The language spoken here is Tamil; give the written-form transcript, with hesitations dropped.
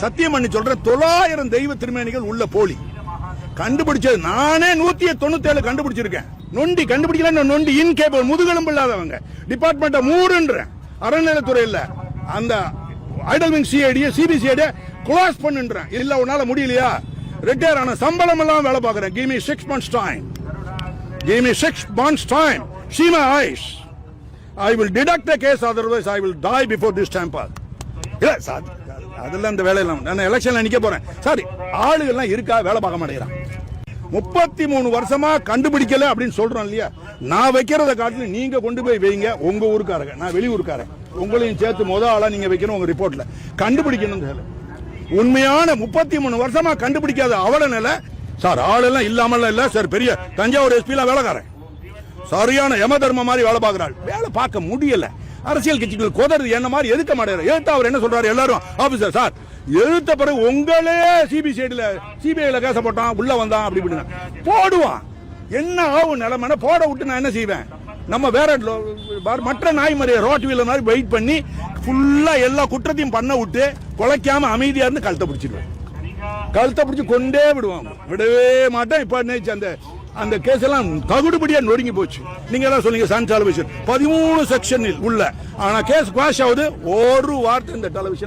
சத்தியம் பண்ணி சொல்றேன், 900 தெய்வ திருமேனிகள் உள்ள போலி கண்டுபிடிச்சது நானே. 197 கண்டுபிடிச்சிருக்கேன். நொண்டி கண்டுபிடிக்கல, நொண்டி இன்கேபிள், முதுகெலும்பு இல்லாதவங்க. டிபார்ட்மெண்ட் மூடுன்ற அறநிலையத்துறை இல்ல, அந்த idol wing CID CBCID close பண்ணுன்றேன். இல்ல உன்னால முடியலையா, ரிட்டையர் ஆன சம்பளம் எல்லாம் வேலை பார்க்கறேன். Give me 6 months time. Give me 6 months time. See my eyes. I will deduct the case, otherwise I will die before this temple. இல்ல சார், அதெல்லாம் இந்த வேலையெல்லாம் நான் எலெக்ஷன்ல நிக்க போறேன் சார். ஆளுகள்லாம் இருக்கா, வேலை பார்க்க மாட்டேங்கிறான். 33 வருஷமா கண்டுபிடிக்கல அப்படின்னு சொல்றோம் இல்லையா. நான் வைக்கிறத காட்டிலும் நீங்க கொண்டு போய் வைங்க உங்க ஊருக்காரங்க. நான் வெளியூருக்காரன், உங்களையும் சேர்த்து முத ஆளா நீங்க வைக்கணும். உங்க ரிப்போர்ட்ல கண்டுபிடிக்கணும். உண்மையான 33 வருஷமா கண்டுபிடிக்காத அவல நிலை சார். ஆளெல்லாம் இல்லாமல் இல்ல சார். பெரிய தஞ்சாவூர் எஸ்பி எல்லாம் வேலைக்காரன், சரியான யம தர்ம மாதிரி வேலை பார்க்கிறாள். வேலை பார்க்க முடியல. அரசியல் கட்சிகள் குதறது என்ன மாதிரி எதுக்க மாட்டேங்கிறார். எழுத்த அவர் என்ன சொல்றாரு, எல்லாரும் ஆபீசர் சார் எழுத்த பிறகு உங்களே சிபிஐல கேச போட்டான், உள்ள வந்தான் அப்படி இப்படின்னா போடுவான். என்ன ஆகும் நிலைமை, போட விட்டு நான் என்ன செய்வேன். நம்ம வேற மற்ற நாய் மாதிரி ரோட் வீலர் மாதிரி வெயிட் பண்ணி ஃபுல்லா எல்லா குற்றத்தையும் பண்ண விட்டு குலைக்காம அமைதியா இருந்து கழுத்தை பிடிச்சிடுவேன். கழுத்தை பிடிச்சி கொண்டே விடுவாங்க, விடவே மாட்டேன். இப்ப அந்த கேஸ் எல்லாம் தகுடுபடியா நொறுங்கி போச்சு. நீங்க எல்லாம் சொன்னீங்க சன் டெலிவிஷன் 13 செக்ஷனில் உள்ள, ஆனா கேஸ் குவாஷ் ஆகுது. ஒரு வார்த்தை இந்த டெலிவிஷன்